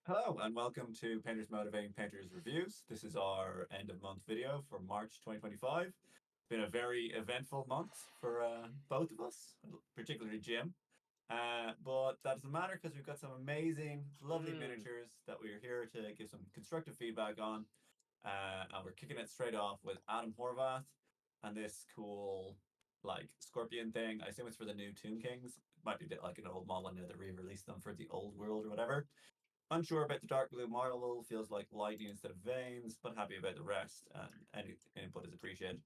Hello and welcome to Painters Motivating Painters Reviews. This is our end of month video for March 2025. It's been a very eventful month for both of us, particularly Jim. But that doesn't matter because we've got some amazing, lovely Mm. miniatures that we're here to give some constructive feedback on. And we're kicking it straight off with Adam Horvath and this cool, like, scorpion thing. I assume it's for the new Tomb Kings. Might be a bit like an old model. I know they re-released them for the old world or whatever. Unsure about the dark blue marble, feels like lightning instead of veins, but happy about the rest, and any input is appreciated.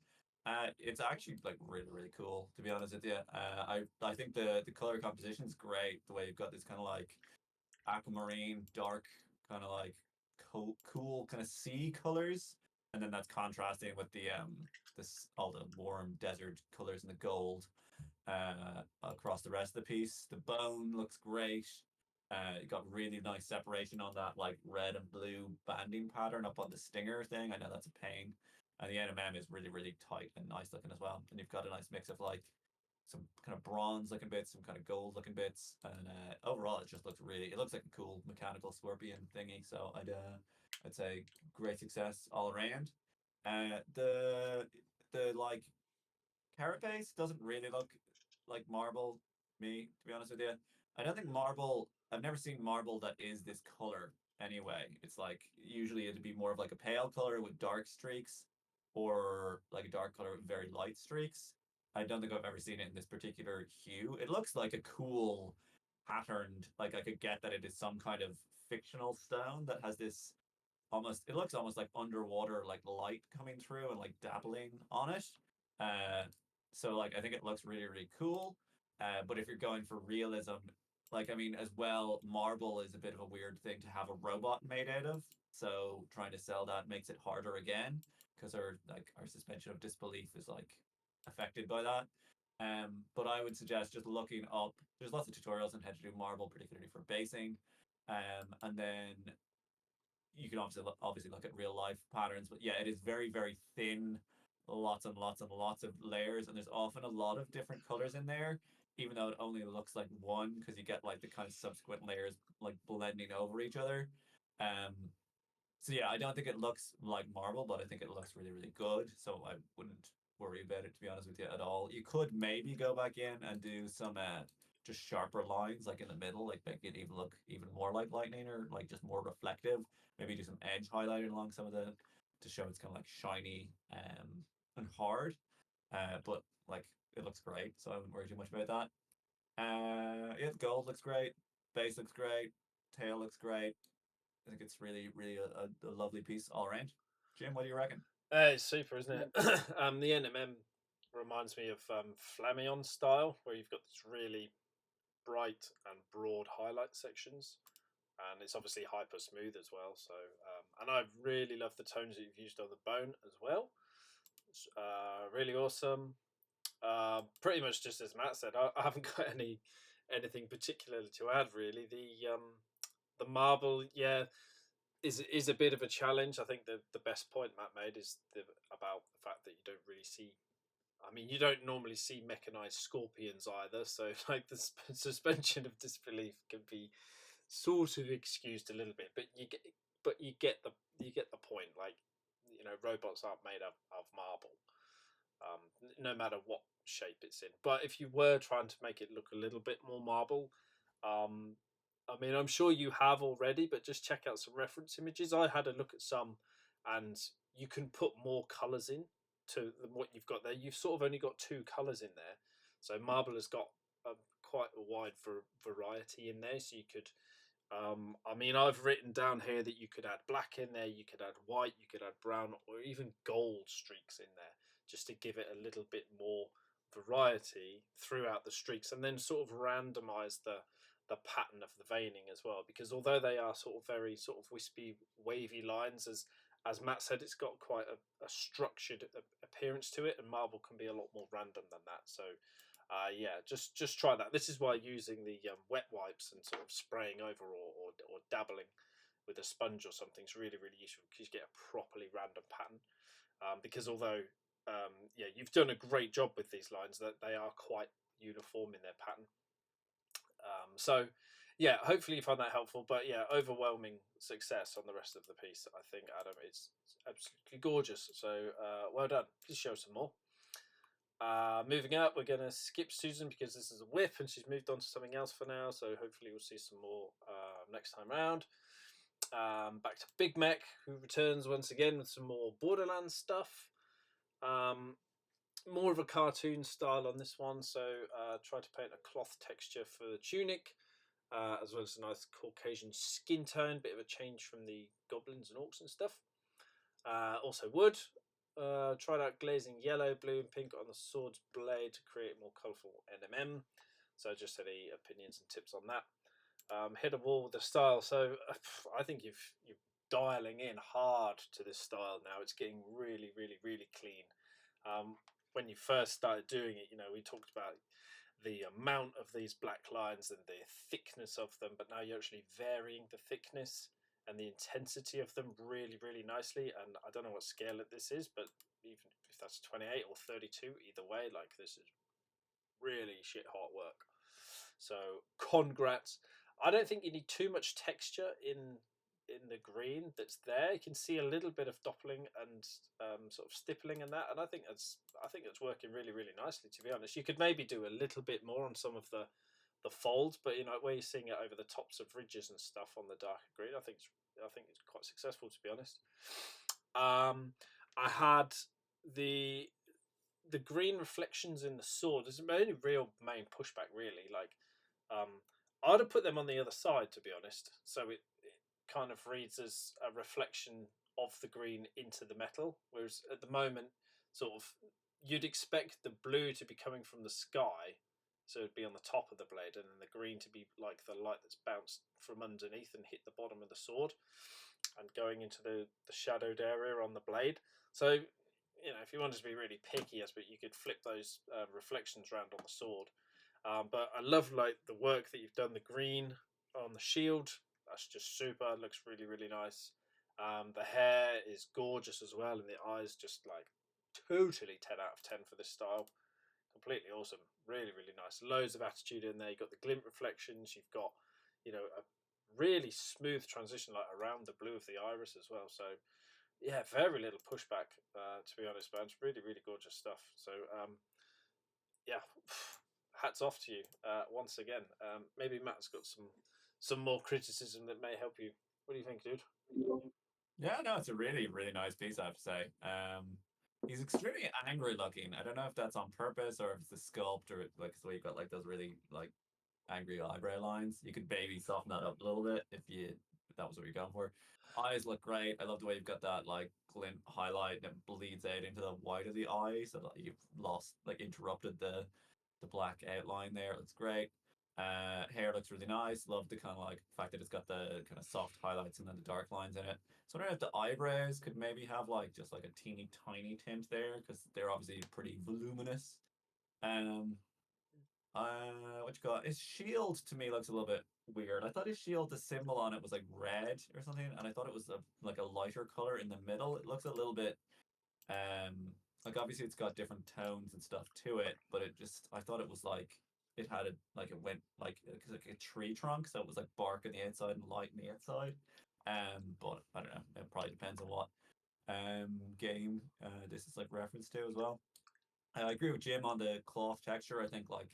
It's actually like really cool, to be honest with you. I think the color composition is great. The way you've got this kind of like aquamarine, dark, kind of like cool kind of sea colors, and then that's contrasting with the this all the warm desert colors and the gold across the rest of the piece. The bone looks great. You got really nice separation on that like red and blue banding pattern up on the stinger thing. I know that's a pain. And the NMM is really tight and nice looking as well. And you've got a nice mix of like some kind of bronze looking bits, some kind of gold looking bits, and overall it just looks really. It looks like a cool mechanical scorpion thingy. So I'd say great success all around. The like carapace doesn't really look like marble, me, to be honest with you. I don't think marble, I've never seen marble that is this color anyway. It's like usually it'd be more of like a pale color with dark streaks or like a dark color with very light streaks. I don't think I've ever seen it in this particular hue. It looks like a cool patterned, like I could get that it is some kind of fictional stone that has this almost, it looks almost like underwater like light coming through and like dabbling on it. uh so like I think it looks really cool. But if you're going for realism, like I mean as well, marble is a bit of a weird thing to have a robot made out of, so trying to sell that makes it harder again because our suspension of disbelief is like affected by that. But I would suggest just looking up, there's lots of tutorials on how to do marble, particularly for basing. And then you can obviously look at real life patterns, but yeah, it is very thin, lots and lots of layers, and there's often a lot of different colors in there, even though it only looks like one because you get like the kind of subsequent layers like blending over each other. Um, so yeah, I don't think it looks like marble, but I think it looks really good. So I wouldn't worry about it, to be honest with you, at all. You could maybe go back in and do some just sharper lines like in the middle, like make it even look even more like lightning or like just more reflective. Maybe do some edge highlighting along some of the to show it's kind of like shiny and hard. But like it looks great, so I wouldn't worry too much about that. Yeah, the gold looks great, base looks great, tail looks great. I think it's really a lovely piece all around. Jim, what do you reckon? It's super, isn't it? The NMM reminds me of Flamion style, where you've got this really bright and broad highlight sections, and it's obviously hyper smooth as well. So, and I really love the tones that you've used on the bone as well. It's, really awesome. Pretty much just as Matt said, I haven't got anything particularly to add. Really, the marble, yeah, is a bit of a challenge. I think the best point Matt made is about the fact that you don't really see. I mean, you don't normally see mechanized scorpions either, so like the suspension of disbelief can be sort of excused a little bit, but you get the point. Like, robots aren't made of marble, no matter what shape it's in. But if you were trying to make it look a little bit more marble, um, I mean, I'm sure you have already, but just check out some reference images. I had a look at some, and you can put more colours in to than what you've got there. You've sort of only got two colours in there, so marble has got quite a wide variety in there. So you could, I mean, I've written down here that you could add black in there, you could add white, you could add brown, or even gold streaks in there, just to give it a little bit more variety throughout the streaks, and then sort of randomize the pattern of the veining as well. Because although they are sort of very sort of wispy, wavy lines, as Matt said, it's got quite a structured appearance to it, and marble can be a lot more random than that. So yeah, just try that. This is why using the wet wipes and sort of spraying over or dabbling with a sponge or something is really useful, because you get a properly random pattern. Because although yeah, you've done a great job with these lines, that they are quite uniform in their pattern. So yeah, hopefully you find that helpful. But yeah, overwhelming success on the rest of the piece. I think, Adam, it's absolutely gorgeous. So well done. Please show some more. Moving up, we're going to skip Susan because this is a whip and she's moved on to something else for now. So hopefully we'll see some more next time round. Back to Big Mech, who returns once again with some more Borderlands stuff. Um, more of a cartoon style on this one, so try to paint a cloth texture for the tunic, as well as a nice Caucasian skin tone, bit of a change from the goblins and orcs and stuff. Also wood. Tried out glazing yellow, blue, and pink on the sword's blade to create more colourful NMM. So just any opinions and tips on that. Hit a wall with the style. So I think you're dialing in hard to this style now. It's getting really, really, really clean. When you first started doing it, we talked about the amount of these black lines and the thickness of them, but now you're actually varying the thickness and the intensity of them really, really nicely. And I don't know what scale this is, but even if that's 28 or 32, either way, like this is really shit hot work. So congrats. I don't think you need too much texture in the green that's there. You can see a little bit of doppling and sort of stippling and that, and I think it's working really, really nicely. To be honest, you could maybe do a little bit more on some of the folds, but where you're seeing it over the tops of ridges and stuff on the darker green, I think it's quite successful, to be honest. I had the the green reflections in the sword is the only real main pushback, really. Like, I'd have put them on the other side, to be honest. So it kind of reads as a reflection of the green into the metal, whereas at the moment, sort of, you'd expect the blue to be coming from the sky, so it'd be on the top of the blade, and then the green to be like the light that's bounced from underneath and hit the bottom of the sword, and going into the shadowed area on the blade. So if you wanted to be really picky, yes, but you could flip those reflections around on the sword. But I love like the work that you've done. The green on the shield, that's just super. It looks really, really nice. The hair is gorgeous as well, and the eyes just like totally 10 out of 10 for this style. Completely awesome. Really, really nice. Loads of attitude in there. You've got the glint reflections. You've got, a really smooth transition like around the blue of the iris as well. So yeah, very little pushback, to be honest, man. It's really, really gorgeous stuff. So, yeah, hats off to you once again. Maybe Matt's got some more criticism that may help you. What do you think, dude? Yeah, no, it's a really, really nice piece, I have to say. He's extremely angry looking. I don't know if that's on purpose or if it's a sculpt or like so you've got like those really like angry eyebrow lines. You could maybe soften that up a little bit if that was what you're going for. Eyes look great. I love the way you've got that like glint highlight that bleeds out into the white of the eye, so that you've lost like interrupted the black outline there. It looks great. Hair looks really nice. Love the kind of like fact that it's got the kind of soft highlights and then the dark lines in it. So I wonder if the eyebrows could maybe have like just like a teeny tiny tint there because they're obviously pretty voluminous. Um, what you got? His shield to me looks a little bit weird. I thought his shield, the symbol on it was like red or something, and I thought it was like a lighter color in the middle. It looks a little bit like obviously it's got different tones and stuff to it, but it just I thought it was like it had a like it went like a tree trunk, so it was like bark on the outside and light on the outside. But I don't know. It probably depends on what game this is like reference to as well. I agree with Jim on the cloth texture. I think like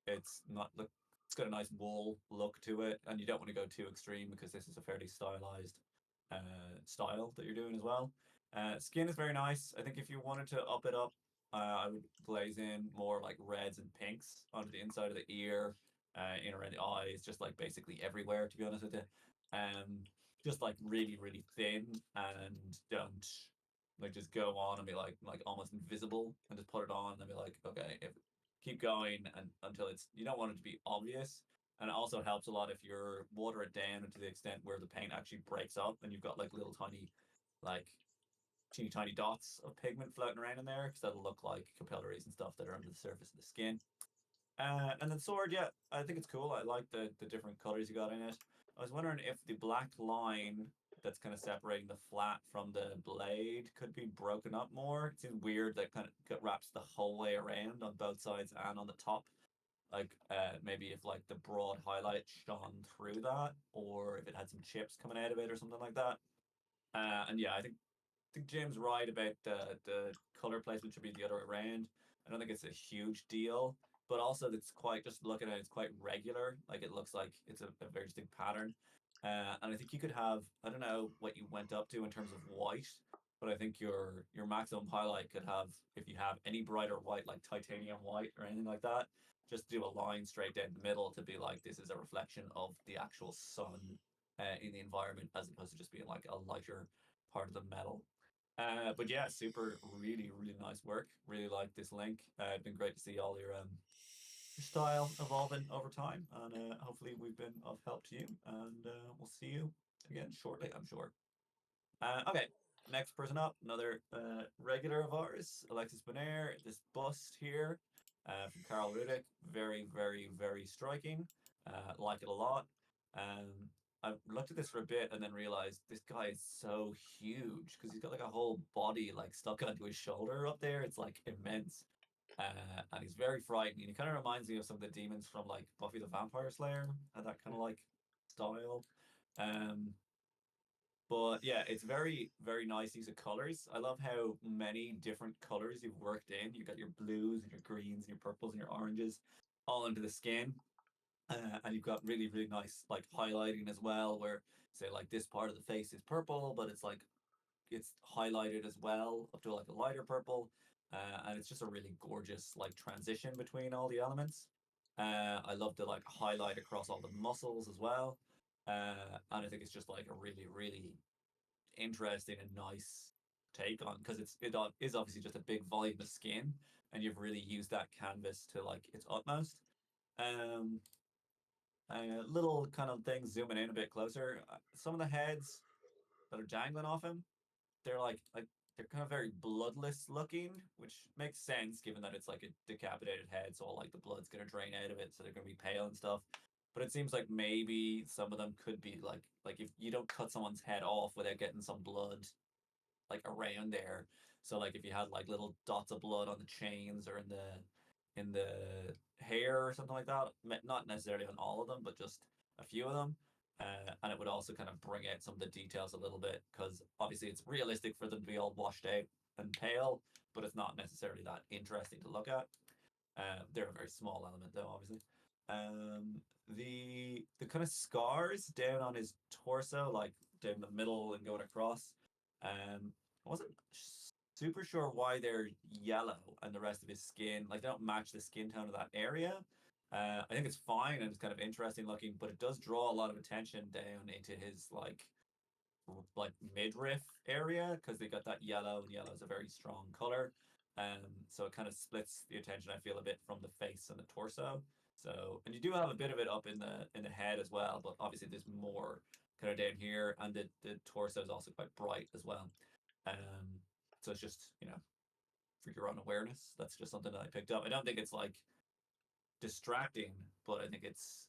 it's not look it's got a nice wool look to it, and you don't want to go too extreme because this is a fairly stylized style that you're doing as well. Skin is very nice. I think if you wanted to up it up, I would glaze in more like reds and pinks onto the inside of the ear, in around the eyes, just like basically everywhere. To be honest with you, just like really really thin and don't like just go on and be like almost invisible and just put it on and be like okay if keep going and until it's you don't want it to be obvious, and it also helps a lot if you're water it down to the extent where the paint actually breaks up and you've got like little tiny like teeny tiny dots of pigment floating around in there because that'll look like capillaries and stuff that are under the surface of the skin. And then sword, yeah, I think it's cool. I like the different colors you got in it. I was wondering if the black line that's kind of separating the flat from the blade could be broken up more. It seems weird that kind of wraps the whole way around on both sides and on the top like maybe if like the broad highlight shone through that, or if it had some chips coming out of it or something like that. And yeah, I think Jim's right about the color placement should be the other way around. I don't think it's a huge deal, but also it's quite just looking at it, it's quite regular. Like it looks like it's a very distinct pattern. And I think you could have I don't know what you went up to in terms of white, but I think your maximum highlight could have if you have any brighter white like titanium white or anything like that, just do a line straight down the middle to be like this is a reflection of the actual sun in the environment as opposed to just being like a lighter part of the metal. But yeah, super, really, really nice work. Really like this link. It's been great to see all your style evolving over time, and hopefully we've been of help to you. And we'll see you again shortly, I'm sure. Okay, next person up, another regular of ours, Alexis Bonaire. This bust here from Carl Rudick, very, very, very striking. Like it a lot. Um, I looked at this for a bit and then realized this guy is so huge because he's got like a whole body like stuck onto his shoulder up there. It's like immense. And he's very frightening. He kind of reminds me of some of the demons from like Buffy the Vampire Slayer, that kind of like style. Um, but yeah, it's very, very nice use of colors. I love how many different colors you've worked in. You've got your blues and your greens and your purples and your oranges all into the skin. And you've got really, really nice like highlighting as well, where say like this part of the face is purple, but it's like it's highlighted as well up to like a lighter purple. And it's just a really gorgeous like transition between all the elements. I love the like highlight across all the muscles as well. And I think it's just like a really, really interesting and nice take on because is obviously just a big volume of skin, and you've really used that canvas to like its utmost. Um, Little kind of things zooming in a bit closer. Some of the heads that are dangling off him, they're like they're kind of very bloodless looking, which makes sense given that it's like a decapitated head, so all like the blood's gonna drain out of it, so they're gonna be pale and stuff. But it seems like maybe some of them could be like if you don't cut someone's head off without getting some blood like around there. So like if you had like little dots of blood on the chains or in the hair or something like that, not necessarily on all of them, but just a few of them. And it would also kind of bring out some of the details a little bit because obviously it's realistic for them to be all washed out and pale, but it's not necessarily that interesting to look at. They're a very small element though, obviously. Um, the kind of scars down on his torso, like down the middle and going across, I wasn't super sure why they're yellow and the rest of his skin like they don't match the skin tone of that area. I think it's fine and it's kind of interesting looking, but it does draw a lot of attention down into his like midriff area because they got that yellow, and yellow is a very strong color. So it kind of splits the attention I feel a bit from the face and the torso. So and you do have a bit of it up in the head as well, but obviously there's more kind of down here, and the torso is also quite bright as well. Um, so it's just for your own awareness. That's just something that I picked up. I don't think it's like distracting, but I think it's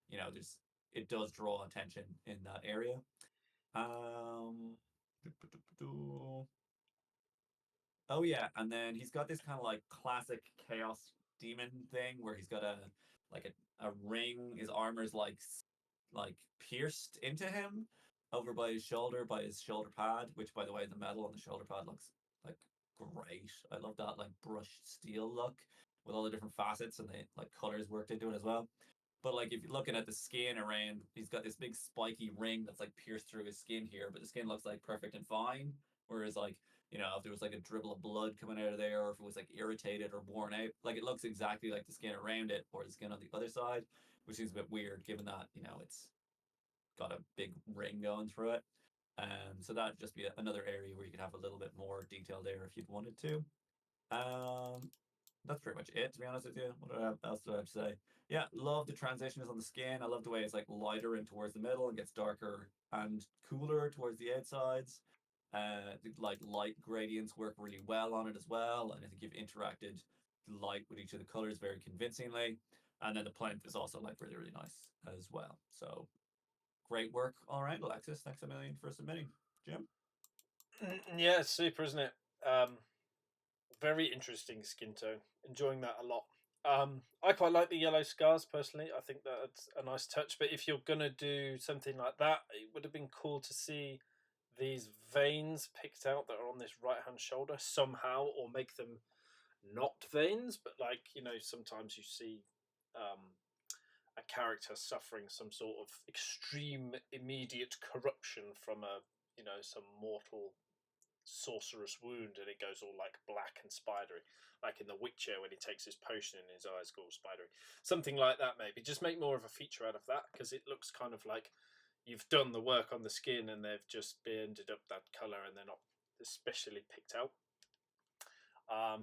there's it does draw attention in that area. Um, oh yeah, and then he's got this kind of like classic chaos demon thing where he's got a ring. His armor's like pierced into him over by his shoulder pad. Which, by the way, the metal on the shoulder pad looks like great. I love that like brushed steel look with all the different facets and the like colors worked into it as well. But like if you're looking at the skin around, he's got this big spiky ring that's like pierced through his skin here, but the skin looks like perfect and fine. Whereas like, if there was like a dribble of blood coming out of there, or if it was like irritated or worn out, like it looks exactly like the skin around it or the skin on the other side, which seems a bit weird given that, it's got a big ring going through it. So that'd just be another area where you could have a little bit more detail there if you'd wanted to. Um, that's pretty much it, to be honest with you. What else do I have to say? Yeah, love the transitions on the skin. I love the way it's like lighter in towards the middle and gets darker and cooler towards the outsides. The, like light gradients work really well on it as well, and I think you've interacted light with each of the colors very convincingly. And then the plinth is also like really, really nice as well. So great work all around, Alexis. Thanks a million for submitting, Jim. Yeah, it's super, isn't it? Very interesting skin tone. Enjoying that a lot. I quite like the yellow scars personally. I think that's a nice touch. But if you're gonna do something like that, it would have been cool to see these veins picked out that are on this right hand shoulder somehow, or make them not veins. But like, sometimes you see a character suffering some sort of extreme immediate corruption from some mortal sorcerous wound, and it goes all like black and spidery, like in The Witcher when he takes his potion and his eyes go all spidery. Something like that, maybe. Just make more of a feature out of that, because it looks kind of like you've done the work on the skin and they've just ended up that color and they're not especially picked out.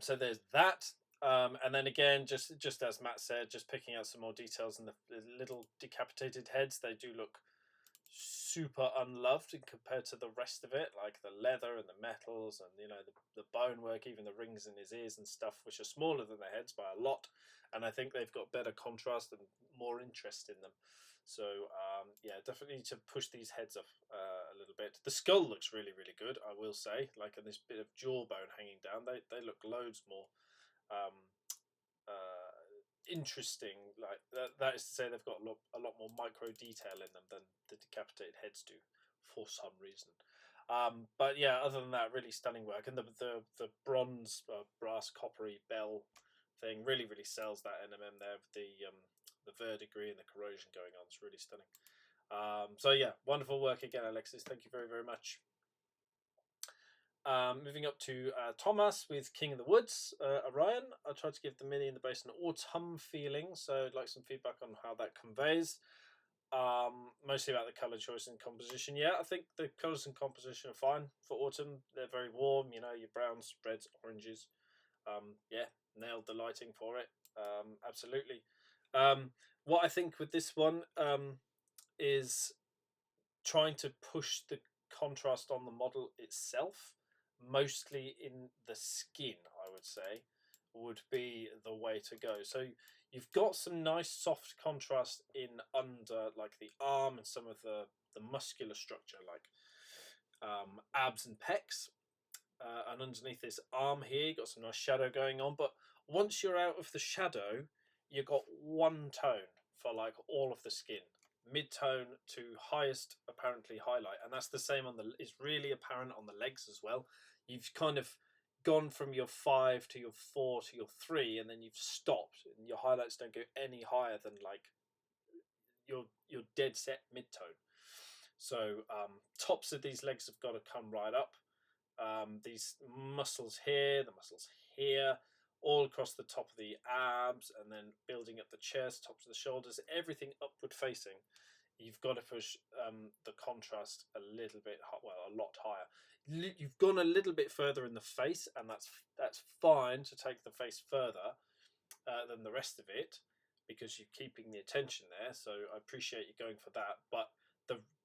So there's that. And then again, just as Matt said, just picking out some more details in the little decapitated heads. They do look super unloved compared to the rest of it, like the leather and the metals and the bone work, even the rings in his ears and stuff, which are smaller than their heads by a lot. And I think they've got better contrast and more interest in them. So yeah, definitely need to push these heads up a little bit. The skull looks really, really good, I will say. Like, in this bit of jawbone hanging down, they look loads more um, interesting. Like that is to say, they've got a lot more micro detail in them than the decapitated heads do, for some reason. But yeah, other than that, really stunning work, and the bronze, brass, coppery bell thing really, really sells that NMM there. The verdigris and the corrosion going on, it's really stunning. So yeah, wonderful work again, Alexis. Thank you very, very much. Moving up to Thomas with King of the Woods. Orion, I tried to give the mini in the base an autumn feeling, so I'd like some feedback on how that conveys. Mostly about the colour choice and composition. Yeah, I think the colours and composition are fine for autumn. They're very warm, your browns, reds, oranges. Yeah, nailed the lighting for it. Absolutely. What I think with this one is trying to push the contrast on the model itself, mostly in the skin, I would say, would be the way to go. So you've got some nice soft contrast in under, like, the arm and some of the muscular structure, like abs and pecs. And underneath this arm here, you've got some nice shadow going on. But once you're out of the shadow, you've got one tone for like all of the skin, mid-tone to highest apparently highlight, and that's the same on the. It's really apparent on the legs as well. You've kind of gone from your 5 to your 4 to your 3, and then you've stopped, and your highlights don't go any higher than like your dead set mid-tone. So tops of these legs have got to come right up. These muscles here, the muscles here, all across the top of the abs, and then building up the chest, tops of the shoulders, everything upward facing. You've got to push the contrast a little bit, well, a lot higher. You've gone a little bit further in the face, and that's fine to take the face further than the rest of it, because you're keeping the attention there. So I appreciate you going for that, but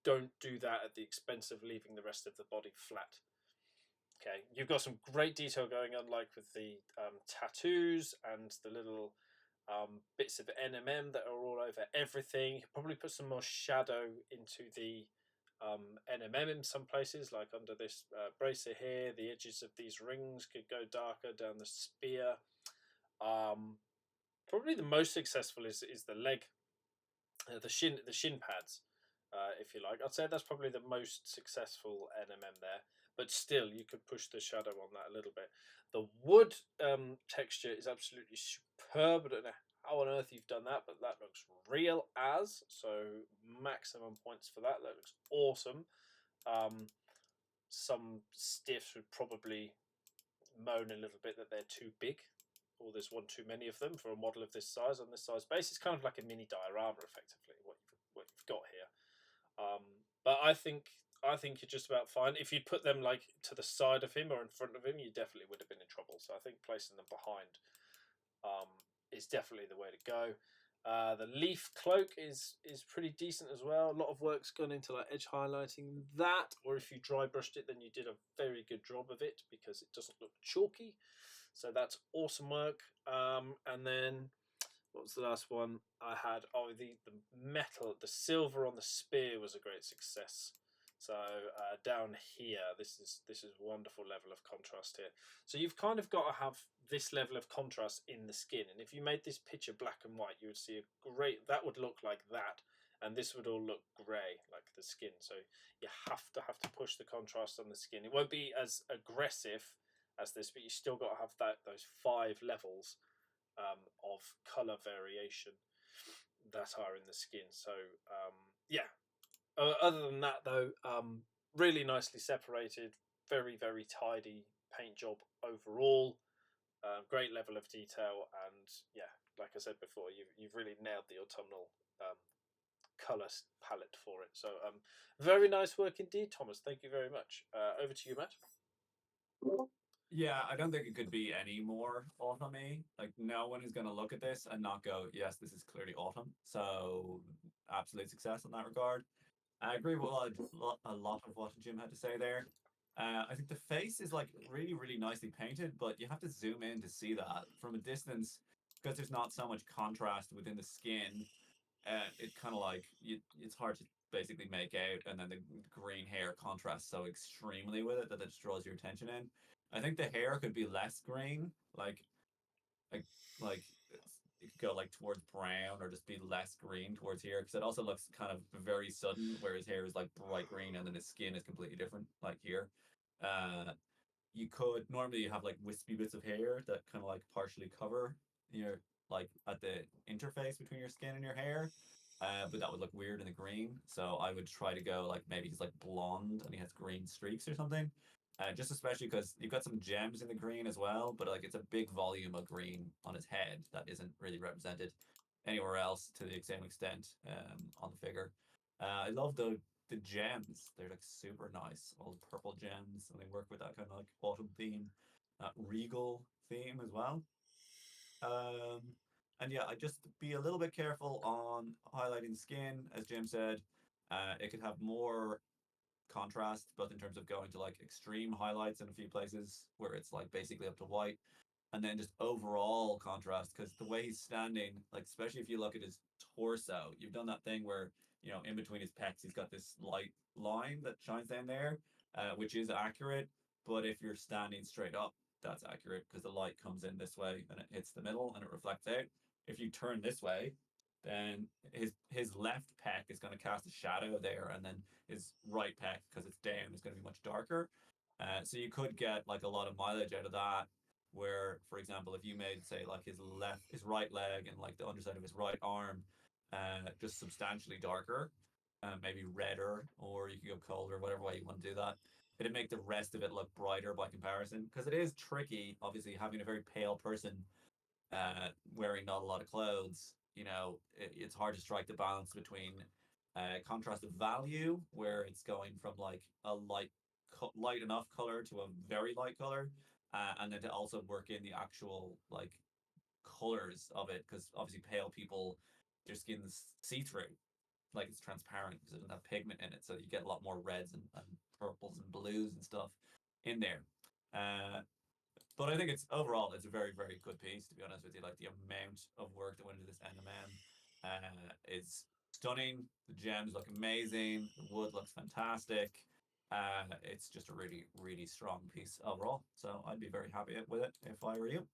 don't do that at the expense of leaving the rest of the body flat. Okay, you've got some great detail going on, like with the tattoos and the little bits of NMM that are all over everything. You could probably put some more shadow into the NMM in some places, like under this bracer here. The edges of these rings could go darker down the spear. Probably the most successful is the leg, the shin pads, if you like. I'd say that's probably the most successful NMM there, but still, you could push the shadow on that a little bit. The wood texture is absolutely superb. I don't know how on earth you've done that, but that looks real as, so maximum points for that. That looks awesome. Some stiffs would probably moan a little bit that they're too big, or there's one too many of them for a model of this size on this size base. It's kind of like a mini diorama, effectively, what you've got here. But I think you're just about fine. If you'd put them like to the side of him or in front of him, you definitely would have been in trouble. So I think placing them behind is definitely the way to go. The leaf cloak is pretty decent as well. A lot of work's gone into like edge highlighting that, or if you dry brushed it, then you did a very good job of it because it doesn't look chalky. So that's awesome work. And then what was the last one I had? Oh, the metal, the silver on the spear was a great success. So down here, this is a wonderful level of contrast here. So you've kind of got to have this level of contrast in the skin, and if you made this picture black and white, you would see a great that would look like that, and this would all look grey like the skin. So you have to push the contrast on the skin. It won't be as aggressive as this, but you still got to have those 5 levels of color variation that are in the skin. So yeah, other than that, though, really nicely separated, very tidy paint job overall. Great level of detail, and yeah, like I said before, you've really nailed the autumnal color palette for it. So very nice work indeed, Thomas. Thank you very much. Over to you, Matt. Yeah, I don't think it could be any more autumny. Like, no one is going to look at this and not go, yes, this is clearly autumn. So, absolute success in that regard. I agree with a lot of what Jim had to say there. I think the face is like really nicely painted, but you have to zoom in to see that from a distance because there's not so much contrast within the skin. It kind of like it's hard to basically make out, and then the green hair contrasts so extremely with it that it just draws your attention in. I think the hair could be less green, like like it could go like towards brown or just be less green towards here because it also looks kind of very sudden, where his hair is like bright green and then his skin is completely different, like here. Uh, you could normally have like wispy bits of hair that kind of like partially cover your like at the interface between your skin and your hair. But that would look weird in the green. So I would try to go like maybe he's like blonde and he has green streaks or something. Just especially because you've got some gems in the green as well, but like it's a big volume of green on his head that isn't really represented anywhere else to the same extent on the figure. I love the gems. They're like super nice. All the purple gems, and they work with that kind of like autumn theme, regal theme as well. Um, and yeah, I just be a little bit careful on highlighting skin, as Jim said. It could have more contrast, both in terms of going to like extreme highlights in a few places where it's like basically up to white, and then just overall contrast because the way he's standing, like especially if you look at his torso, you've done that thing where in between his pecs he's got this light line that shines down there, which is accurate. But if you're standing straight up, that's accurate because the light comes in this way and it hits the middle and it reflects out. If you turn this way, then his left pec is going to cast a shadow there, and then his right pec, because it's down, is going to be much darker. So you could get like a lot of mileage out of that, where for example if you made say like his right leg and like the underside of his right arm just substantially darker, maybe redder, or you could go colder, whatever way you want to do that, it'd make the rest of it look brighter by comparison because it is tricky obviously having a very pale person wearing not a lot of clothes. It's hard to strike the balance between contrast of value, where it's going from like a light enough color to a very light color, and then to also work in the actual like colors of it, because obviously pale people, their skin's see through, like it's transparent because it doesn't have pigment in it, so you get a lot more reds and purples and blues and stuff in there. But I think it's a very good piece, to be honest with you. Like the amount of work that went into this NMM is stunning. The gems look amazing. The wood looks fantastic. It's just a really strong piece overall. So I'd be very happy with it if I were you.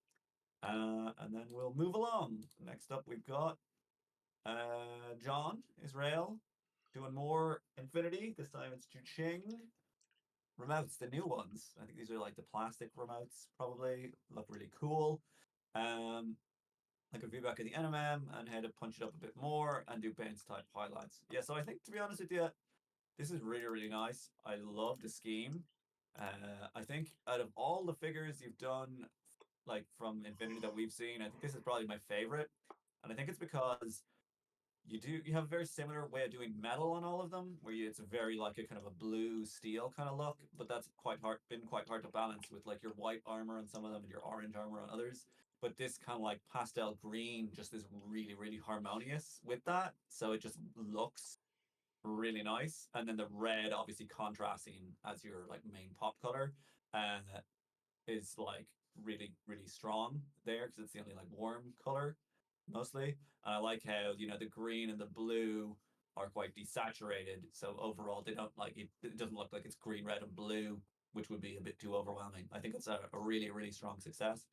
And then we'll move along. Next up, we've got John Israel doing more Infinity. This time it's Ching remotes, the new ones. I think these are like the plastic remotes, probably look really cool. I could view back at the NMM and had to punch it up a bit more and do bounce type highlights. Yeah, so I think to be honest with you, this is really nice. I love the scheme. I think out of all the figures you've done, like from Infinity that we've seen, I think this is probably my favorite. And I think it's because you have a very similar way of doing metal on all of them, where it's a very like a kind of a blue steel kind of look, but that's quite hard to balance with like your white armor on some of them and your orange armor on others. But this kind of like pastel green just is really harmonious with that, so it just looks really nice. And then the red obviously contrasting as your like main pop color, uh, is like really strong there because it's the only like warm color mostly. And I like how the green and the blue are quite desaturated. So overall, they don't like it. It doesn't look like it's green, red, and blue, which would be a bit too overwhelming. I think it's a really, really strong success.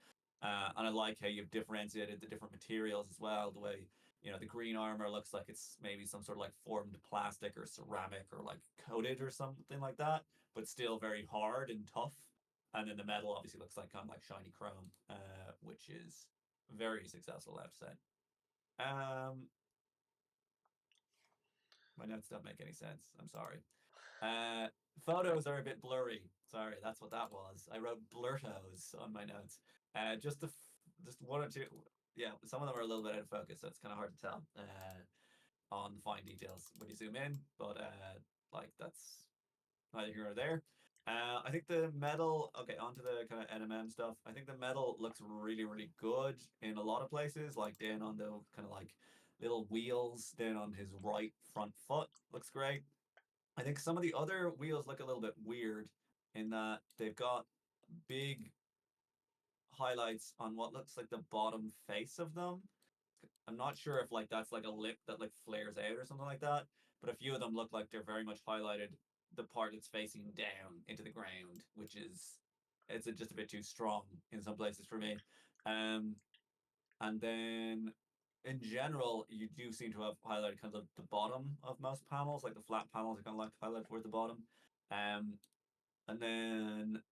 And I like how you've differentiated the different materials as well. The way, the green armor looks like it's maybe some sort of like formed plastic or ceramic or like coated or something like that, but still very hard and tough. And then the metal obviously looks like kind of like shiny chrome, which is very successful, I have to say. Um, my notes don't make any sense. I'm sorry. Uh, Photos are a bit blurry. Sorry, that's what that was. I wrote blurtos on my notes. Just just one or two. Yeah, some of them are a little bit out of focus, so it's kind of hard to tell on the fine details when you zoom in. But like that's neither here nor there. I think the metal. Okay, onto the kind of NMM stuff. I think the metal looks really, really good in a lot of places. Like down on the kind of like little wheels down on his right front foot looks great. I think some of the other wheels look a little bit weird in that they've got big highlights on what looks like the bottom face of them. I'm not sure if like that's like a lip that like flares out or something like that, but a few of them look like they're very much highlighted the part that's facing down into the ground, which is it's just a bit too strong in some places for me. Um, and then in general, you do seem to have highlighted kind of the bottom of most panels, like the flat panels are kind of like highlighted towards the bottom. Um, and then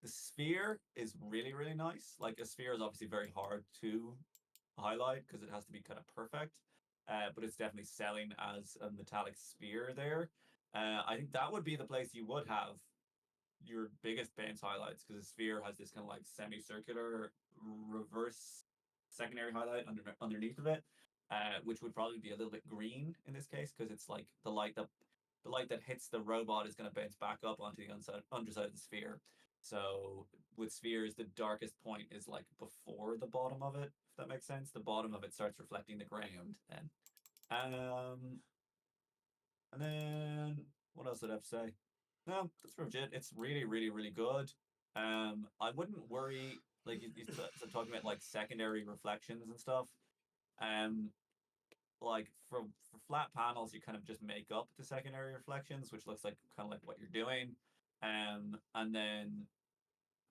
the sphere is really, really nice. Like a sphere is obviously very hard to highlight because it has to be kind of perfect. But it's definitely selling as a metallic sphere there. I think that would be the place you would have your biggest bounce highlights because the sphere has this kind of like semicircular reverse secondary highlight underneath of it, which would probably be a little bit green in this case because it's like the light that hits the robot is going to bounce back up onto the underside of the sphere. So with spheres, the darkest point is like before the bottom of it, if that makes sense. The bottom of it starts reflecting the ground then. And then what else did I have to say? No, that's pretty much it. It's really, really, really good. I wouldn't worry like so talking about like secondary reflections and stuff. Um, like for flat panels, you kind of just make up the secondary reflections, which looks like kind of like what you're doing. And then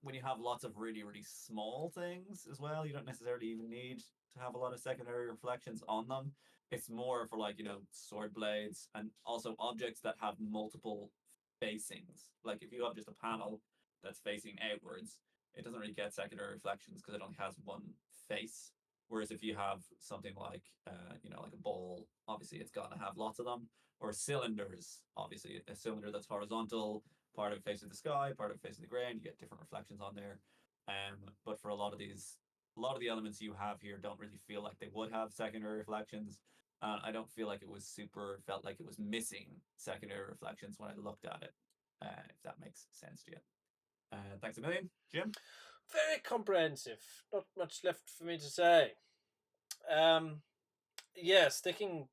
when you have lots of really, really small things as well, you don't necessarily even need to have a lot of secondary reflections on them. It's more for like, sword blades and also objects that have multiple facings. Like if you have just a panel that's facing outwards, it doesn't really get secondary reflections because it only has one face. Whereas if you have something like, like a ball, obviously it's gonna have lots of them. Or cylinders, obviously a cylinder that's horizontal, part of it facing the sky, part of it facing the ground. You get different reflections on there. But for a lot of the elements you have here don't really feel like they would have secondary reflections. I don't feel like felt like it was missing secondary reflections when I looked at it. If that makes sense to you. Thanks a million, Jim. Very comprehensive. Not much left for me to say. Um, yeah, sticking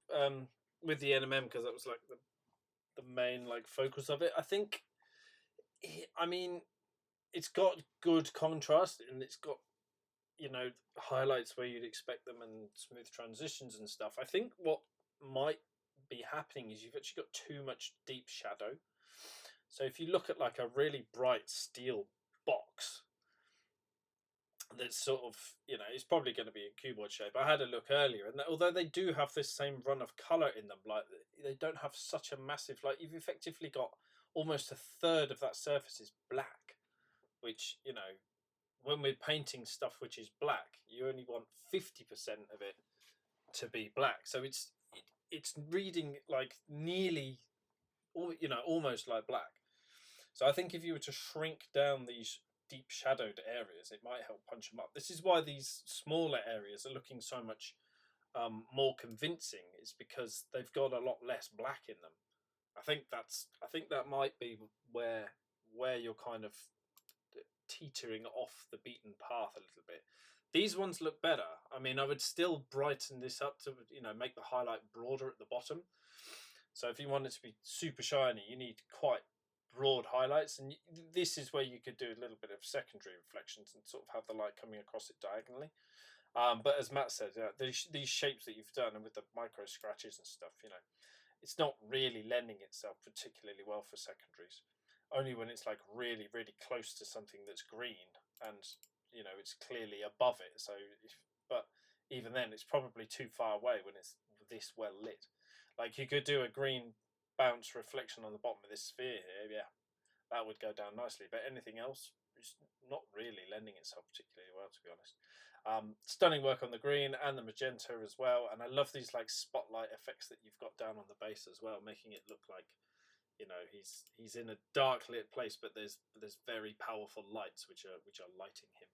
with the NMM because that was like the main like focus of it. I think, I mean, it's got good contrast and it's got highlights where you'd expect them and smooth transitions and stuff. I think what might be happening is you've actually got too much deep shadow. So if you look at like a really bright steel box that's sort of, it's probably going to be a cuboid shape. I had a look earlier, and although they do have this same run of color in them, like they don't have such a massive, like you've effectively got almost a third of that surface is black, which, when we're painting stuff which is black, you only want 50% of it to be black. So it's reading like nearly, almost like black. So I think if you were to shrink down these deep shadowed areas, it might help punch them up. This is why these smaller areas are looking so much more convincing. Is because they've got a lot less black in them. I think that might be where you're kind of teetering off the beaten path a little bit. These ones look better. I mean, I would still brighten this up to make the highlight broader at the bottom. So if you want it to be super shiny, you need quite broad highlights, and this is where you could do a little bit of secondary reflections and sort of have the light coming across it diagonally. But as Matt said, these shapes that you've done and with the micro scratches and stuff, it's not really lending itself particularly well for secondaries. Only when it's like really, really close to something that's green and it's clearly above it. So, but even then, it's probably too far away when it's this well lit. Like you could do a green bounce reflection on the bottom of this sphere here, yeah, that would go down nicely. But anything else is not really lending itself particularly well, to be honest. Stunning work on the green and the magenta as well, and I love these like spotlight effects that you've got down on the base as well, making it look like he's in a dark lit place, but there's very powerful lights which are lighting him.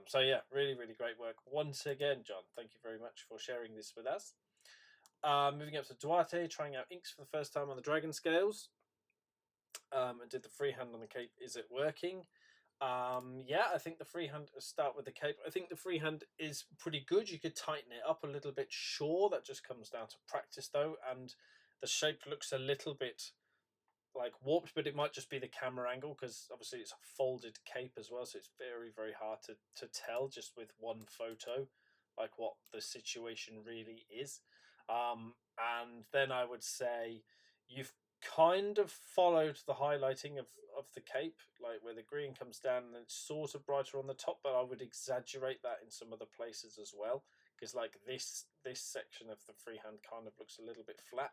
So yeah, really really great work once again, John. Thank you very much for sharing this with us. Moving up to Duarte, trying out inks for the first time on the dragon scales. And did the freehand on the cape. Is it working? Yeah, I think the freehand, start with the cape. I think the freehand is pretty good. You could tighten it up a little bit. Sure, that just comes down to practice though. And the shape looks a little bit like warped, but it might just be the camera angle because obviously it's a folded cape as well. So it's very, very hard to tell just with one photo, like what the situation really is. And then I would say you've kind of followed the highlighting of the cape, like where the green comes down and it's sort of brighter on the top, but I would exaggerate that in some other places as well, because like this section of the freehand kind of looks a little bit flat.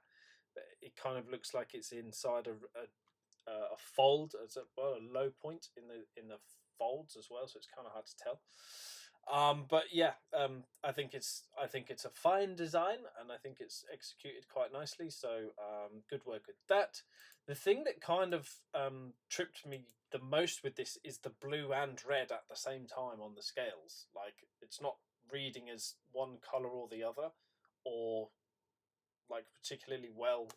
It kind of looks like it's inside a fold as well, a low point in the folds as well, so it's kind of hard to tell. But yeah, I think it's a fine design, and I think it's executed quite nicely. So good work with that. The thing that kind of tripped me the most with this is the blue and red at the same time on the scales. Like it's not reading as one color or the other, or like particularly well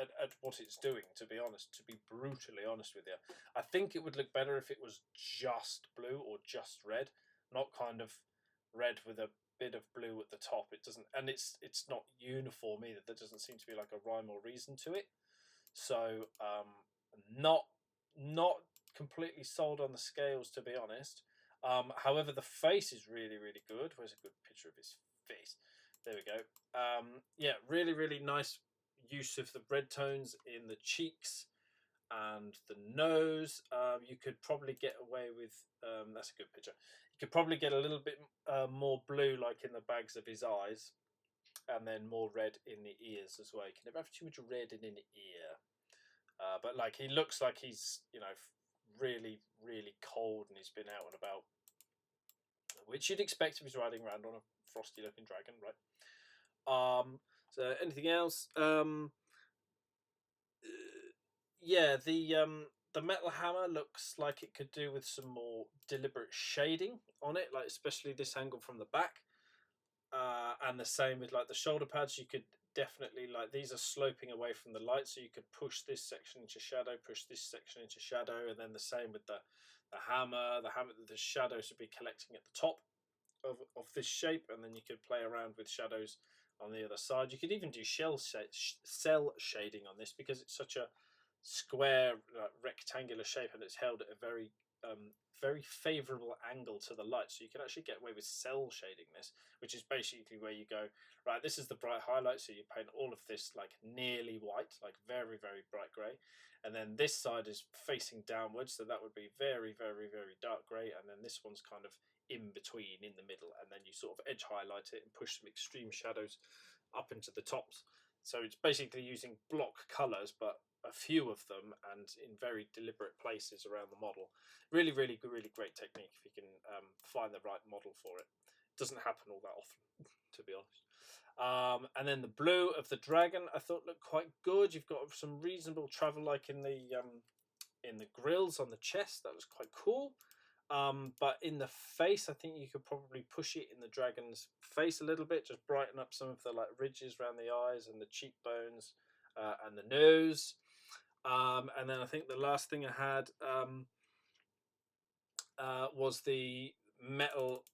at what it's doing, to be honest, to be brutally honest with you. I think it would look better if it was just blue or just red, not kind of red with a bit of blue at the top. It doesn't, and it's not uniform either. There doesn't seem to be like a rhyme or reason to it. So not completely sold on the scales, to be honest. However, the face is really really good. Where's a good picture of his face? There we go. Yeah, really really nice use of the red tones in the cheeks and the nose. You could probably get away with that's a good picture. You could probably get a little bit more blue, like in the bags of his eyes, and then more red in the ears as well. You can never have too much red in an ear. But like he looks like he's really really cold and he's been out and about, which you'd expect if he's riding around on a frosty looking dragon, right? So anything else? Yeah, the metal hammer looks like it could do with some more deliberate shading on it, like especially this angle from the back. And the same with like the shoulder pads. You could definitely, like, these are sloping away from the light, so you could push this section into shadow, push this section into shadow, and then the same with the hammer. The shadows would be collecting at the top of this shape, and then you could play around with shadows on the other side. You could even do cell shading on this because it's such a square, rectangular shape, and it's held at a very favorable angle to the light, so you can actually get away with cell shading this, which is basically where you go, right, this is the bright highlight, so you paint all of this like nearly white, like very very bright gray, and then this side is facing downwards, so that would be very very very dark gray, and then this one's kind of in between, in the middle, and then you sort of edge highlight it and push some extreme shadows up into the tops. So it's basically using block colors, but a few of them and in very deliberate places around the model. Really, really, really great technique if you can find the right model for it. Doesn't happen all that often, to be honest. And then the blue of the dragon, I thought looked quite good. You've got some reasonable travel, like in the grills on the chest. That was quite cool. But in the face, I think you could probably push it in the dragon's face a little bit, just brighten up some of the like ridges around the eyes and the cheekbones and the nose. And then I think the last thing I had was the metal,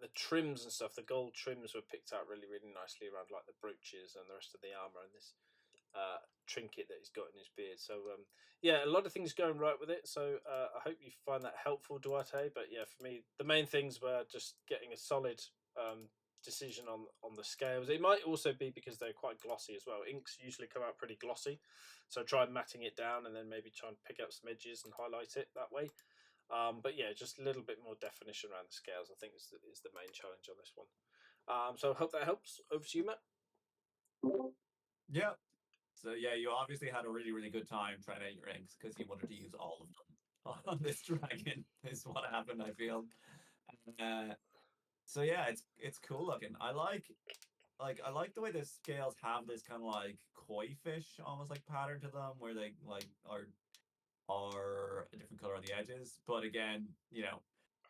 the trims and stuff. The gold trims were picked out really, really nicely around like the brooches and the rest of the armor and this trinket that he's got in his beard. So yeah, a lot of things going right with it. So I hope you find that helpful, Duarte. But yeah, for me, the main things were just getting a solid decision on the scales. It might also be because they're quite glossy as well. Inks usually come out pretty glossy, so try matting it down and then maybe try and pick up some edges and highlight it that way. But yeah, just a little bit more definition around the scales, I think, is the main challenge on this one. So I hope that helps. Over to you, Matt. Yeah. So yeah, you obviously had a really, really good time trying out your inks because you wanted to use all of them on this dragon. Is what happened. I feel. Uh, so yeah, it's cool looking. I like the way the scales have this kind of like koi fish almost like pattern to them, where they like are a different color on the edges. But again,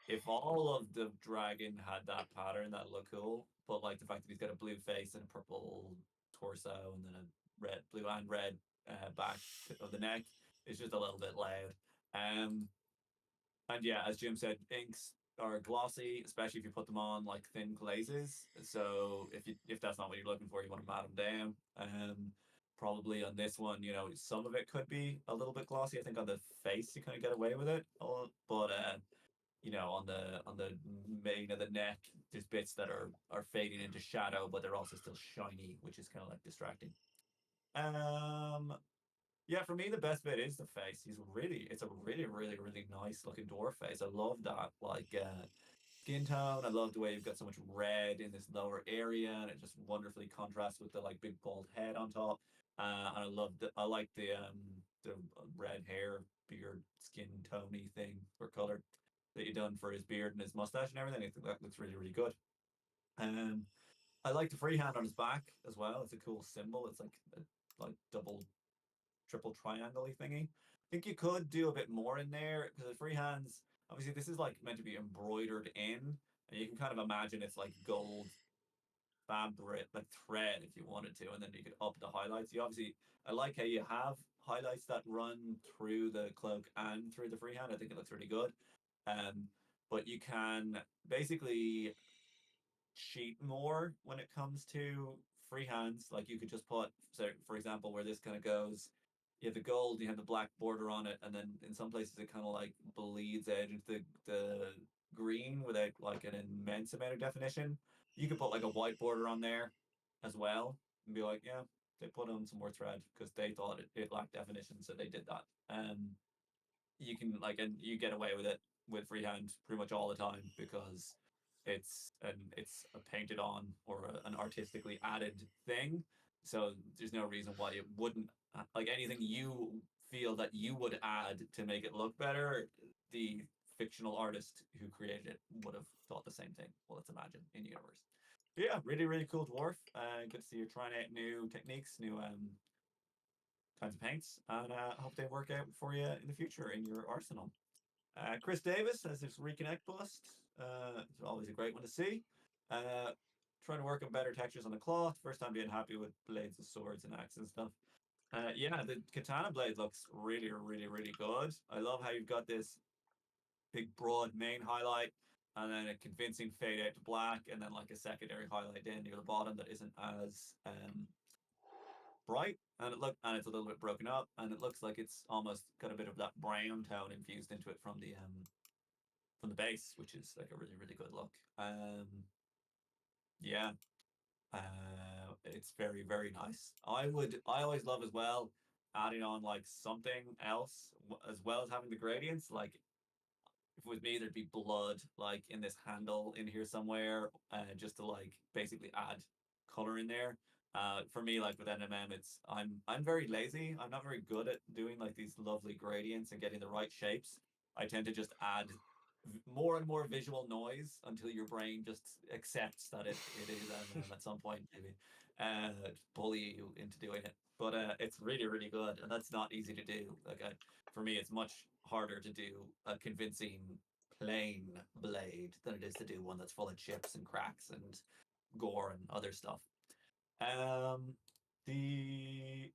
if all of the dragon had that pattern, that'd look cool. But like the fact that he's got a blue face and a purple torso and then a red, blue and red back of the neck is just a little bit loud. Um, and yeah, as Jim said, inks are glossy, especially if you put them on like thin glazes. So if that's not what you're looking for, you want to mat them down. Probably on this one, some of it could be a little bit glossy. I think on the face you kind of get away with it, but on the main of the neck, there's bits that are fading into shadow, but they're also still shiny, which is kind of like distracting. Um, yeah, for me, the best bit is the face. It's a really, really, really nice looking dwarf face. I love that, like, skin tone. I love the way you've got so much red in this lower area, and it just wonderfully contrasts with the like big bald head on top. And I like the red hair, beard, skin tony thing for color that you done for his beard and his mustache and everything. I think that looks really, really good. Um, I like the freehand on his back as well. It's a cool symbol. It's like a double triple triangle thingy. I think you could do a bit more in there because the freehands, obviously, this is like meant to be embroidered in, and you can kind of imagine it's like gold fabric, like thread, if you wanted to, and then you could up the highlights. I like how you have highlights that run through the cloak and through the freehand. I think it looks really good. Um, but you can basically cheat more when it comes to freehands. Like you could just put, so for example, where this kind of goes, you have the gold, you have the black border on it, and then in some places it kind of like bleeds out into the green without like an immense amount of definition. You could put like a white border on there as well and be like, yeah, they put on some more thread because they thought it lacked definition, so they did that. You can like, and you get away with it with freehand pretty much all the time because it's a painted on or an artistically added thing. So there's no reason why it wouldn't, like anything you feel that you would add to make it look better, the fictional artist who created it would have thought the same thing. Well, let's imagine in universe. But yeah, really, really cool dwarf. Good to see you're trying out new techniques, new kinds of paints, and hope they work out for you in the future in your arsenal. Chris Davis has his reconnect bust. It's always a great one to see. Uh, Trying to work on better textures on the cloth. First time being happy with blades of swords and axes and stuff. Yeah, the katana blade looks really, really, really good. I love how you've got this big, broad main highlight, and then a convincing fade out to black, and then like a secondary highlight down near the bottom that isn't as bright, and it's a little bit broken up, and it looks like it's almost got a bit of that brown tone infused into it from the base, which is like a really, really good look. Yeah, it's very, very nice. I always love as well adding on like something else as well as having the gradients. Like if it was me, there'd be blood like in this handle in here somewhere, just to like basically add color in there. For me, like with NMM, I'm very lazy. I'm not very good at doing like these lovely gradients and getting the right shapes. I tend to just add more and more visual noise until your brain just accepts that it is NMM at some point, maybe, bully you into doing it. But it's really, really good, and that's not easy to do. For me, it's much harder to do a convincing plain blade than it is to do one that's full of chips and cracks and gore and other stuff. Um, the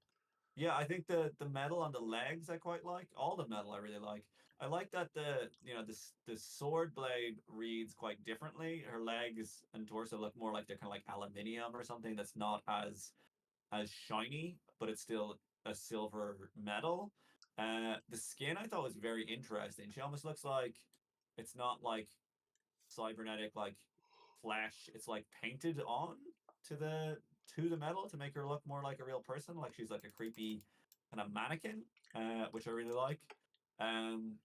Yeah, I think the metal on the legs I quite like. All the metal I really like. I like that the sword blade reads quite differently. Her legs and torso look more like they're kind of like aluminium or something that's not as shiny, but it's still a silver metal. The skin I thought was very interesting. She almost looks like it's not like cybernetic like flesh. It's like painted on to the metal to make her look more like a real person. Like she's like a creepy kind of mannequin, which I really like. Um,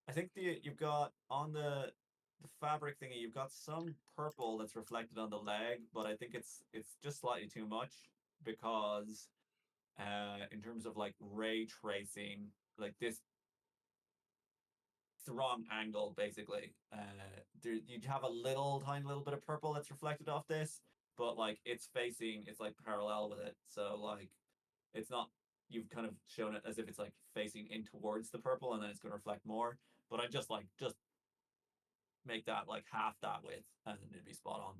I think you've got on the fabric thingy, you've got some purple that's reflected on the leg, but I think it's just slightly too much because in terms of like ray tracing, like this it's the wrong angle basically. You'd have a little tiny little bit of purple that's reflected off this, but like it's like parallel with it. So like it's not you've kind of shown it as if it's like facing in towards the purple and then it's going to reflect more. But I just make that like half that width and it'd be spot on.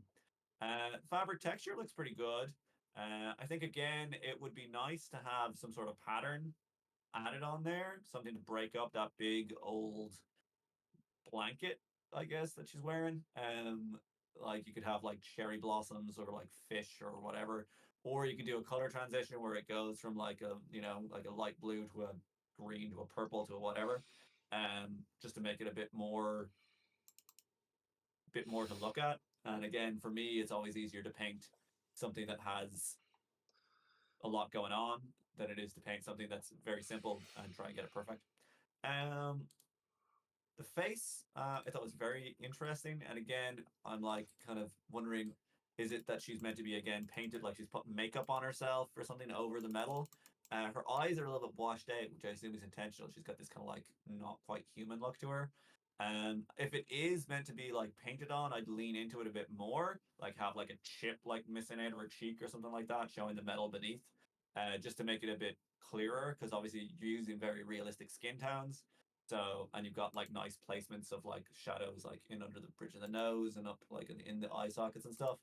Fabric texture looks pretty good. I think again it would be nice to have some sort of pattern added on there, something to break up that big old blanket, I guess, that she's wearing. Like you could have like cherry blossoms or like fish or whatever, or you could do a color transition where it goes from like a like a light blue to a green to a purple to a whatever, just to make it bit more to look at. And again, for me, it's always easier to paint something that has a lot going on than it is to paint something that's very simple and try and get it perfect. Um, the face, I thought was very interesting. And again, I'm like kind of wondering, is it that she's meant to be again painted like she's put makeup on herself or something over the metal? Her eyes are a little bit washed out, which I assume is intentional. She's got this kind of like not quite human look to her. If it is meant to be like painted on, I'd lean into it a bit more, like have like a chip like missing out of her cheek or something like that, showing the metal beneath, just to make it a bit clearer. Because obviously you're using very realistic skin tones, so, and you've got like nice placements of like shadows like in under the bridge of the nose and up like in the eye sockets and stuff.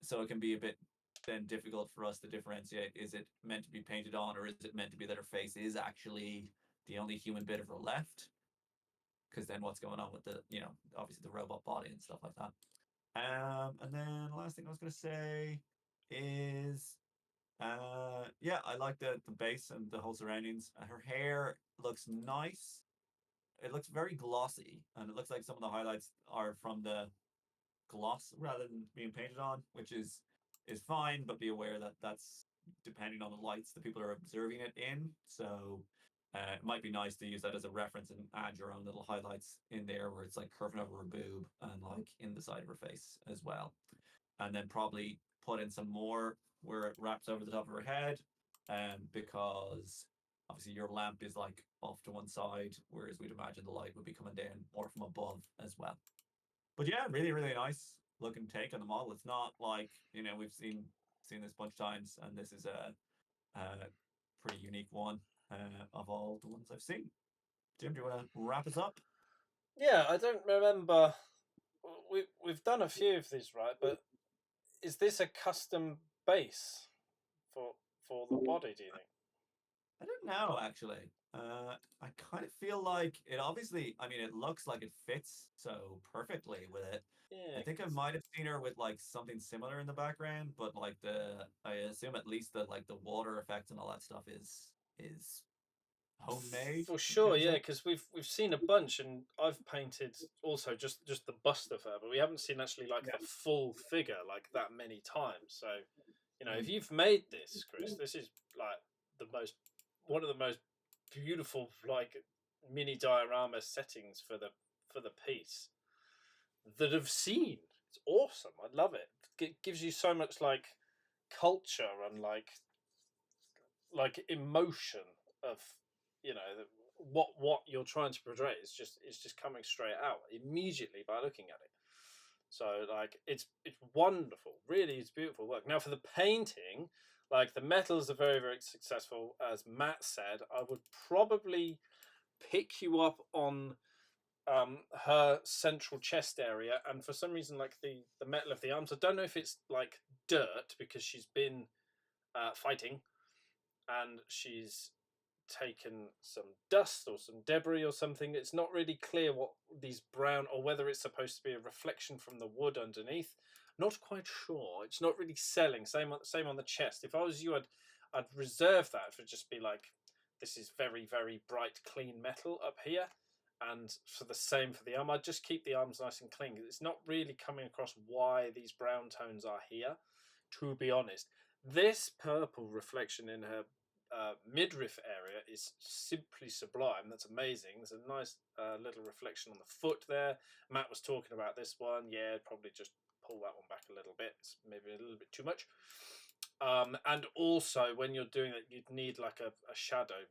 So it can be a bit then difficult for us to differentiate, is it meant to be painted on or is it meant to be that her face is actually the only human bit of her left? Because then what's going on with the, obviously the robot body and stuff like that. And then the last thing I was going to say is yeah, I like the base and the whole surroundings. Her hair looks nice. It looks very glossy, and it looks like some of the highlights are from the gloss rather than being painted on, which is fine. But be aware that that's depending on the lights that people are observing it in. So it might be nice to use that as a reference and add your own little highlights in there where it's like curving over her boob and like in the side of her face as well. And then probably put in some more where it wraps over the top of her head, because obviously your lamp is like off to one side, whereas we'd imagine the light would be coming down more from above as well. But yeah, really, really nice looking take on the model. It's not like we've seen this a bunch of times, and this is a pretty unique one of all the ones I've seen. Jim, do you want to wrap us up? Yeah, I don't remember. We've done a few of these, right? But is this a custom base for the body? Do you think? I don't know actually. I kind of feel like it obviously, I mean, it looks like it fits so perfectly with it. I Yeah, think I might have seen her with like something similar in the background, but like I assume at least the like the water effects and all that stuff is homemade, for can sure. I Yeah, say? because we've seen a bunch, and I've painted also just the bust of her, but we haven't seen actually like the full figure like that many times. So if Mm. you've made this, Chris, this is like the most one of the most beautiful like mini diorama settings for the piece that I've seen. It's awesome. I love it. It gives you so much like culture and like emotion of what you're trying to portray is just coming straight out immediately by looking at it. So like it's wonderful, really, it's beautiful work. Now for the painting, like the metals are very very successful. As Matt said, I would probably pick you up on her central chest area, and for some reason like the metal of the arms. I don't know if it's like dirt because she's been fighting and she's taken some dust or some debris or something. It's not really clear what these brown or whether it's supposed to be a reflection from the wood underneath. Not quite sure. It's not really selling. Same on the chest. If I was you, I'd reserve that for just be like, this is very very bright clean metal up here, And for the same for the arm, I'd just keep the arms nice and clean. It's not really coming across why these brown tones are here, to be honest. This purple reflection in her midriff area is simply sublime. That's amazing. There's a nice little reflection on the foot there. Matt was talking about this one. Yeah, probably just pull that one back a little bit. It's maybe a little bit too much. And also, when you're doing it, you'd need like a shadow.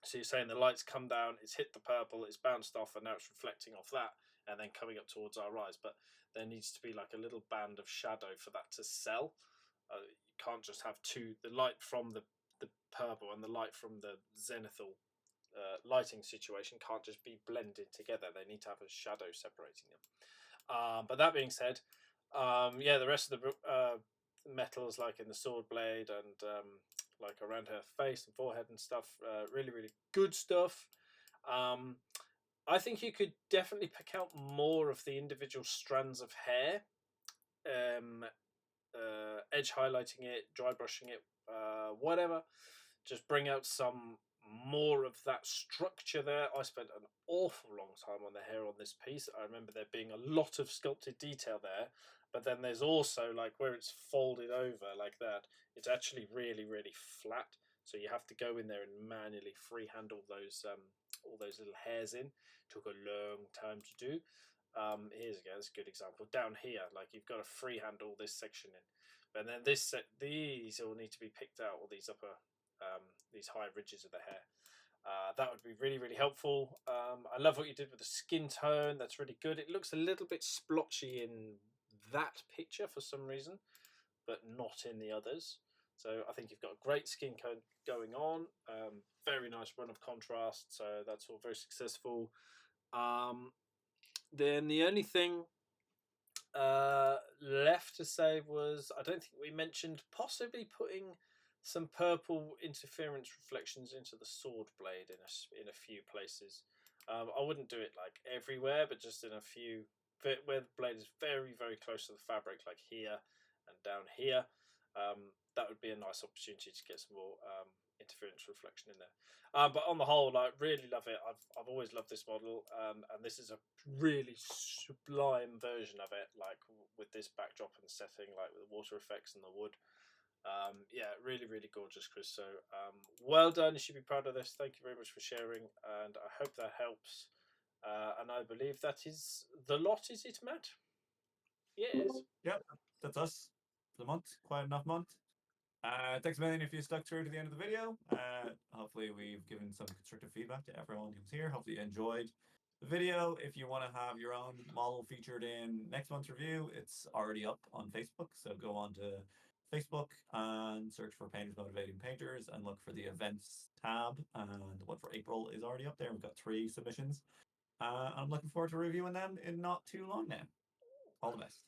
So you're saying the lights come down, it's hit the purple, it's bounced off, and now it's reflecting off that, and then coming up towards our eyes. But there needs to be like a little band of shadow for that to sell. You can't just have the light from the purple and the light from the zenithal lighting situation can't just be blended together. They need to have a shadow separating them. But that being said, yeah, the rest of the metals, like in the sword blade and like around her face and forehead and stuff, really, really good stuff. I think you could definitely pick out more of the individual strands of hair, edge highlighting it, dry brushing it, whatever. Just bring out some more of that structure there. I spent an awful long time on the hair on this piece. I remember there being a lot of sculpted detail there, but then there's also like where it's folded over like that, it's actually really, really flat. So you have to go in there and manually freehand all those little hairs in. Took a long time to do. Here's again, it's a good example. Down here, like you've got to freehand all this section in. And then these all need to be picked out, all these these high ridges of the hair. That would be really, really helpful. I love what you did with the skin tone. That's really good. It looks a little bit splotchy in that picture for some reason, but not in the others. So I think you've got a great skin tone going on. Very nice run of contrast. So that's all very successful. Then the only thing left to say was I don't think we mentioned possibly putting some purple interference reflections into the sword blade in a few places. I wouldn't do it like everywhere, but just in a few where the blade is very, very close to the fabric, like here and down here. That would be a nice opportunity to get some more interference reflection in there. But on the whole, I really love it. I've always loved this model, and this is a really sublime version of it, like with this backdrop and setting, like with the water effects and the wood. Yeah, really, really gorgeous, Chris. So well done. You should be proud of this. Thank you very much for sharing, and I hope that helps. And I believe that is the lot. Is it, Matt? Yes. Yep, that's us for the month. Quiet enough month. Thanks a million if you stuck through to the end of the video. Hopefully we've given some constructive feedback to everyone who's here. Hopefully you enjoyed the video. If you want to have your own model featured in next month's review, it's already up on Facebook. So go on to Facebook and search for Painters Motivating Painters and look for the events tab. And the one for April is already up there. We've got 3 submissions. I'm looking forward to reviewing them in not too long now. All the best.